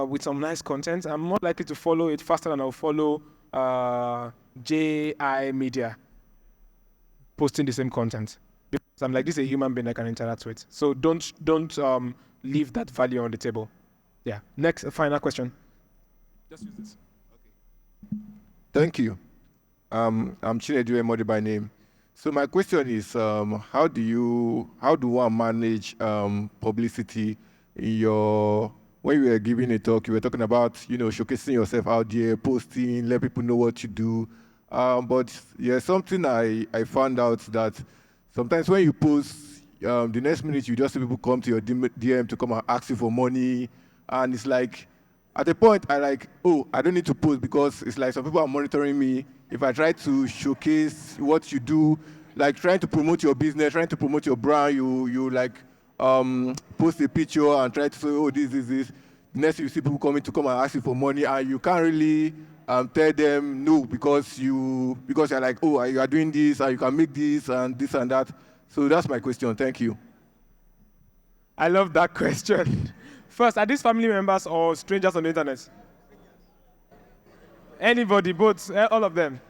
with some nice content, I'm more likely to follow it faster than I'll follow JI Media posting the same content. Because I'm like, this is a human being I can interact with. So don't leave that value on the table. Yeah. Next, final question. Just use this. Okay. Thank you. I'm Chinedu Emodi by name. So my question is, how do one manage publicity in when you were giving a talk, you were talking about, showcasing yourself out there, posting, let people know what you do. But yeah, something I found out that sometimes when you post, the next minute you just see people come to your DM to come and ask you for money. And it's like, at a point, I don't need to post because it's like some people are monitoring me. If I try to showcase what you do, like trying to promote your business, trying to promote your brand, you post a picture and try to say, oh, this. Next, you see people coming to come and ask you for money, and you can't really tell them no because you're like, oh, you are doing this, and you can make this and that. So that's my question. Thank you. I love that question. First, are these family members or strangers on the internet? Anybody, both, all of them.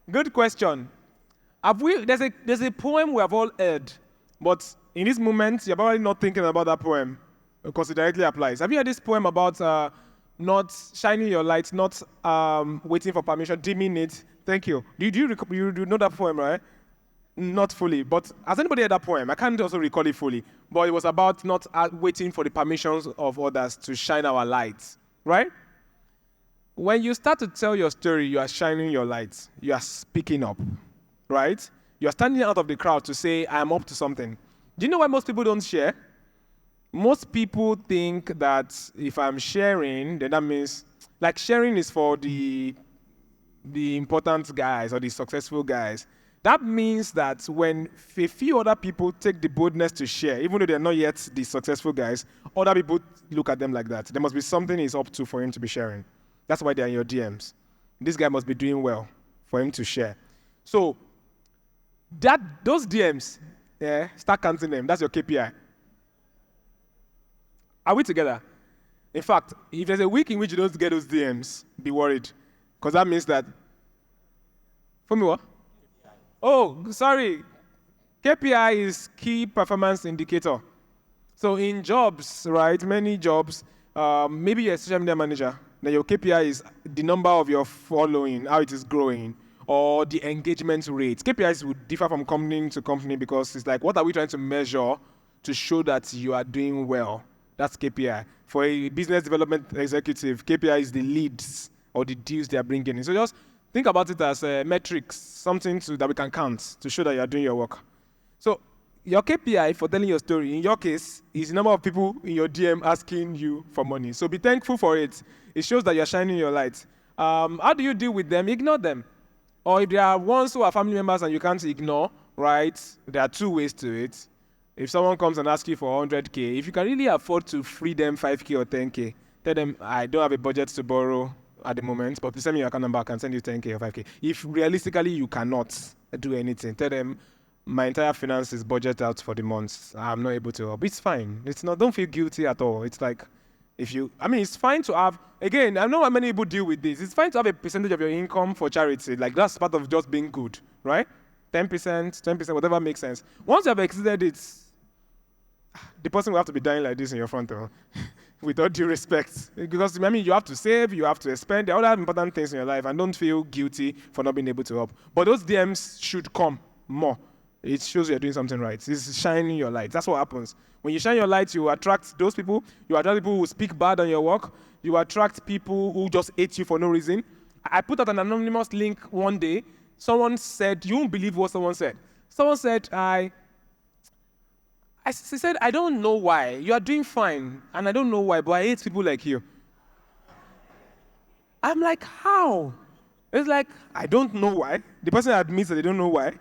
Good question. There's a poem we have all heard, but in this moment, you're probably not thinking about that poem because it directly applies. Have you heard this poem about not shining your light, not waiting for permission, dimming it? Thank you. You know that poem, right? Not fully, but has anybody heard that poem? I can't also recall it fully, but it was about not waiting for the permissions of others to shine our lights, right? When you start to tell your story, you are shining your lights. You are speaking up, right? You are standing out of the crowd to say, I am up to something. Do you know why most people don't share? Most people think that if I'm sharing, then that means, like sharing is for the important guys or the successful guys. That means that when a few other people take the boldness to share, even though they're not yet the successful guys, other people look at them like that. There must be something he's up to for him to be sharing. That's why they're in your DMs. This guy must be doing well for him to share. So those DMs, start counting them. That's your KPI. Are we together? In fact, if there's a week in which you don't get those DMs, be worried. Because that means that... For me, what? Oh, sorry. KPI is key performance indicator. So in jobs, right, many jobs, maybe you're a social media manager, then your KPI is the number of your following, how it is growing, or the engagement rate. KPIs would differ from company to company because it's like, what are we trying to measure to show that you are doing well? That's KPI. For a business development executive, KPI is the leads or the deals they are bringing in. So just think about it as metrics, something that we can count to show that you are doing your work. So your KPI for telling your story, in your case, is the number of people in your DM asking you for money. So be thankful for it. It shows that you're shining your light. How do you deal with them? Ignore them. Or if there are ones who are family members and you can't ignore, right, there are two ways to it. If someone comes and asks you for 100K, if you can really afford to free them 5K or 10K, tell them, I don't have a budget to borrow at the moment, but please send me your account number, I can send you 10K or 5K. If realistically you cannot do anything, tell them, my entire finance is budget out for the month. I'm not able to help. It's fine. Don't feel guilty at all. It's like, it's fine to have, again, I know how many people deal with this. It's fine to have a percentage of your income for charity. Like, that's part of just being good, right? 10%, 20%, whatever makes sense. Once you have exceeded it, the person will have to be dying like this in your front, with all due respect. Because, you have to save, you have to spend, there are other important things in your life, and don't feel guilty for not being able to help. But those DMs should come more. It shows you're doing something right. It's shining your light. That's what happens. When you shine your light, you attract those people. You attract people who speak bad on your work. You attract people who just hate you for no reason. I put out an anonymous link one day. Someone said, you won't believe what someone said. Someone said, she said, I don't know why. You are doing fine, and I don't know why, but I hate people like you. I'm like, how? It's like, I don't know why. The person admits that they don't know why.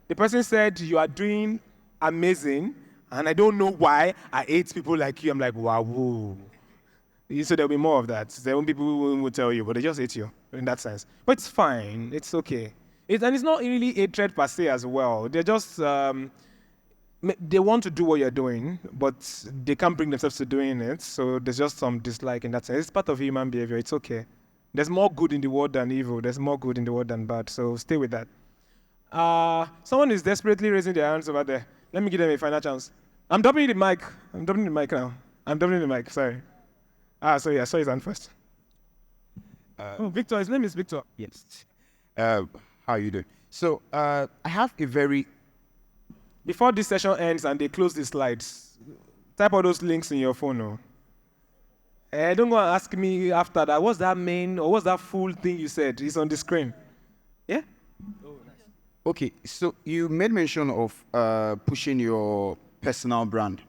The person said, you are doing amazing, and I don't know why I hate people like you. I'm like, wow. So there'll be more of that. There won't be people who will tell you, but they just hate you in that sense. But it's fine. It's okay. And it's not really hatred per se as well. They're just... they want to do what you're doing, but they can't bring themselves to doing it, so there's just some dislike in that sense. It's part of human behavior. It's okay. There's more good in the world than evil. There's more good in the world than bad, so stay with that. Someone is desperately raising their hands over there. Let me give them a final chance. I'm doubling the mic. Now. I'm doubling the mic, sorry. Sorry, I saw his hand first. Victor, his name is Victor. Yes. How are you doing? So, I have a very... Before this session ends and they close the slides, type all those links in your phone. Don't go and ask me after that, what's that main or what's that full thing you said? It's on the screen. Yeah? Oh, nice. Okay, so you made mention of pushing your personal brand,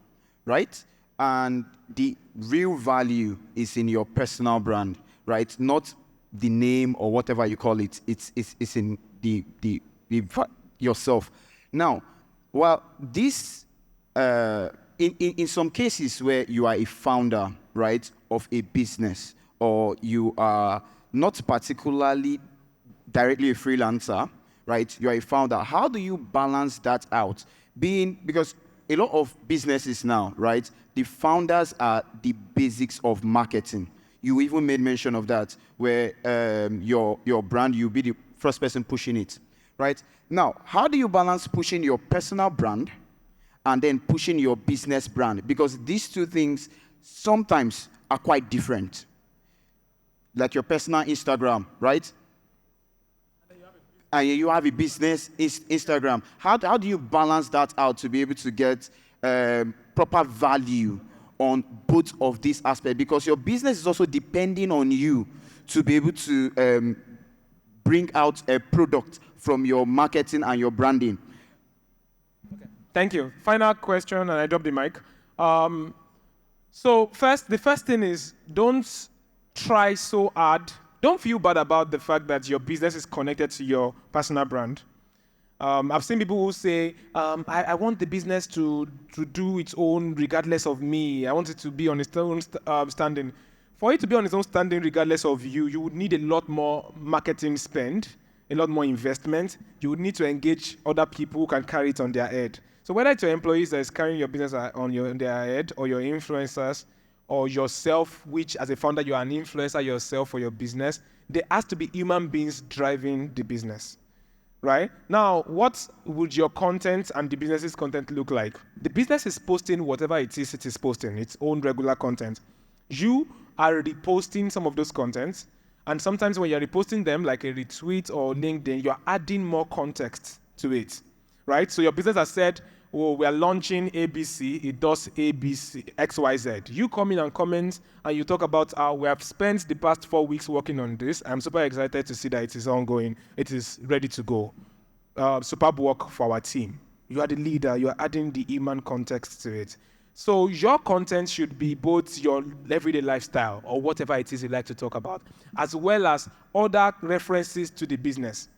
right? And the real value is in your personal brand, right? Not the name or whatever you call it. It's in the yourself. Now, well, this, in some cases where you are a founder, right, of a business, or you are not particularly directly a freelancer, right, you are a founder, how do you balance that out? Because a lot of businesses now, right, the founders are the basics of marketing. You even made mention of that, where your brand, you'll be the first person pushing it. Right? Now, how do you balance pushing your personal brand and then pushing your business brand? Because these two things sometimes are quite different. Like your personal Instagram, right? And you have a business Instagram. How do you balance that out to be able to get proper value on both of these aspects? Because your business is also depending on you to be able to bring out a product from your marketing and your branding. Okay. Thank you. Final question, and I drop the mic. So the first thing is, don't try so hard. Don't feel bad about the fact that your business is connected to your personal brand. I've seen people who say, I want the business to do its own regardless of me. I want it to be on its own standing. For it to be on its own standing regardless of you, you would need a lot more marketing spend, a lot more investment. You would need to engage other people who can carry it on their head. So whether it's your employees that is carrying your business on their head, or your influencers, or yourself, which as a founder, you're an influencer yourself for your business, there has to be human beings driving the business. Right? Now, what would your content and the business's content look like? The business is posting whatever it is posting, its own regular content. You are reposting some of those contents, and sometimes when you're reposting them, like a retweet or LinkedIn, you're adding more context to it. Right? So your business has said, oh, we are launching ABC, it does ABC, XYZ. You come in and comment, and you talk about how we have spent the past 4 weeks working on this. I'm super excited to see that it is ongoing. It is ready to go. Superb work for our team. You are the leader. You are adding the human context to it. So your content should be both your everyday lifestyle or whatever it is you like to talk about, as well as other references to the business.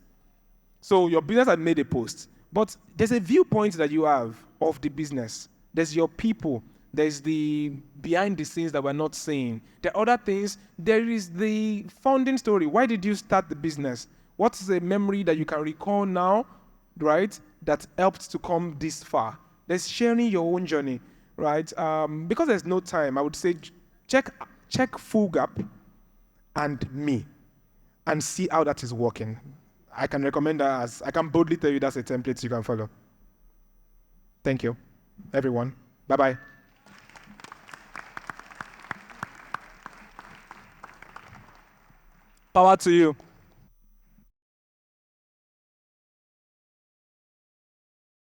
So your business had made a post, but there's a viewpoint that you have of the business. There's your people. There's the behind the scenes that we're not seeing. There are other things. There is the founding story. Why did you start the business? What's the memory that you can recall now, right, that helped to come this far? There's sharing your own journey, right? Because there's no time, I would say check FourthCanvas and me and see how that is working. I can recommend that I can boldly tell you that's a template you can follow. Thank you, everyone. Bye-bye. Power to you.